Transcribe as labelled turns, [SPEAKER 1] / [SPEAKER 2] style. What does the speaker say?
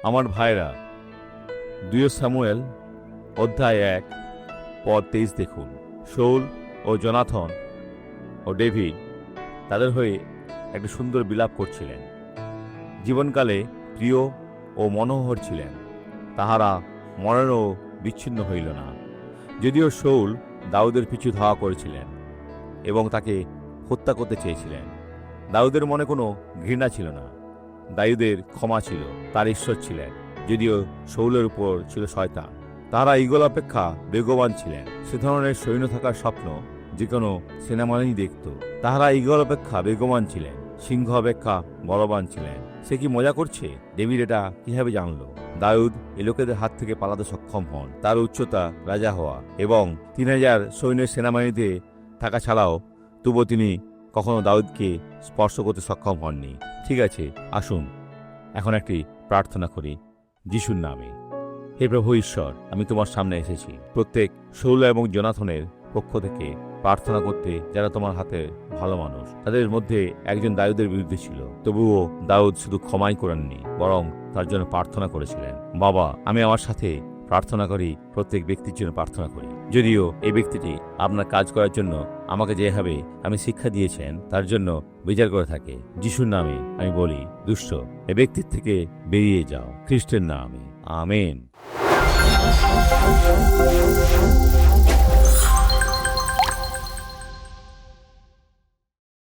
[SPEAKER 1] আমার ভাইরা, 2 সামুয়েল অধ্যায় 1 পদ 23 দেখুন। শৌল ও জোনাথন ও ডেভিড তাদের হয়ে একটা সুন্দর বিলাপ করছিলেন। জীবনকালে প্রিয় ও মনোহর ছিলেন, তাহারা মরণও বিচ্ছিন্ন হইল না। যদিও শৌল দাউদের পিছু ধাওয়া করেছিলেন এবং তাকে হত্যা করতে চেয়েছিলেন, দাউদের মনে কোনো ঘৃণা ছিল না। দাউদের ক্ষমা ছিল, তার ঈশ্বর ছিলেন, যদিও শৌলের উপর ছিল শয়তান। তারা ঈগল অপেক্ষা বেগবান ছিলেন। সে ধরনের সৈন্য থাকার স্বপ্ন যে কোনো সেনাবাহিনী দেখত। তাহারা ঈগল অপেক্ষা বেগবান ছিলেন, সিংহ অপেক্ষা বলবান ছিলেন। সে কি মজা করছে? ডেভিড এটা কিভাবে জানলো? দাউদ এই লোকেদের হাত থেকে পালাতে সক্ষম হন। তার উচ্চতা, রাজা হওয়া এবং 3000 সৈন্যের সেনাবাহিনীতে থাকা ছাড়াও তবুও তিনি কখনো দাউদকে স্পর্শ করতে সক্ষম হননি। ঠিক আছে, আসুন এখন একটি প্রার্থনা করি যিশুর নামে। হে প্রভু ঈশ্বর, আমি তোমার সামনে এসেছি প্রত্যেক শৌল এবং জোনাথনের পক্ষ থেকে প্রার্থনা করতে, যারা তোমার হাতে ভালো মানুষ। তাদের মধ্যে একজন দাউদের বিরুদ্ধে ছিল, তবুও দাউদ শুধু ক্ষমাই করেননি, বরং তার জন্য প্রার্থনা করেছিলেন। বাবা, আমি আমার সাথে প্রার্থনা করি, প্রত্যেক ব্যক্তির জন্য প্রার্থনা করি। যদিও এই ব্যক্তিটি আপনার কাজ করার জন্য আমাকে যেভাবে আমি শিক্ষা দিয়েছেন তার জন্য বিচার করে থাকে, যিশুর নামে আমি বলি, দুষ্ট এ ব্যক্তির থেকে বেরিয়ে যাও, খ্রিস্টের নামে, আমেন।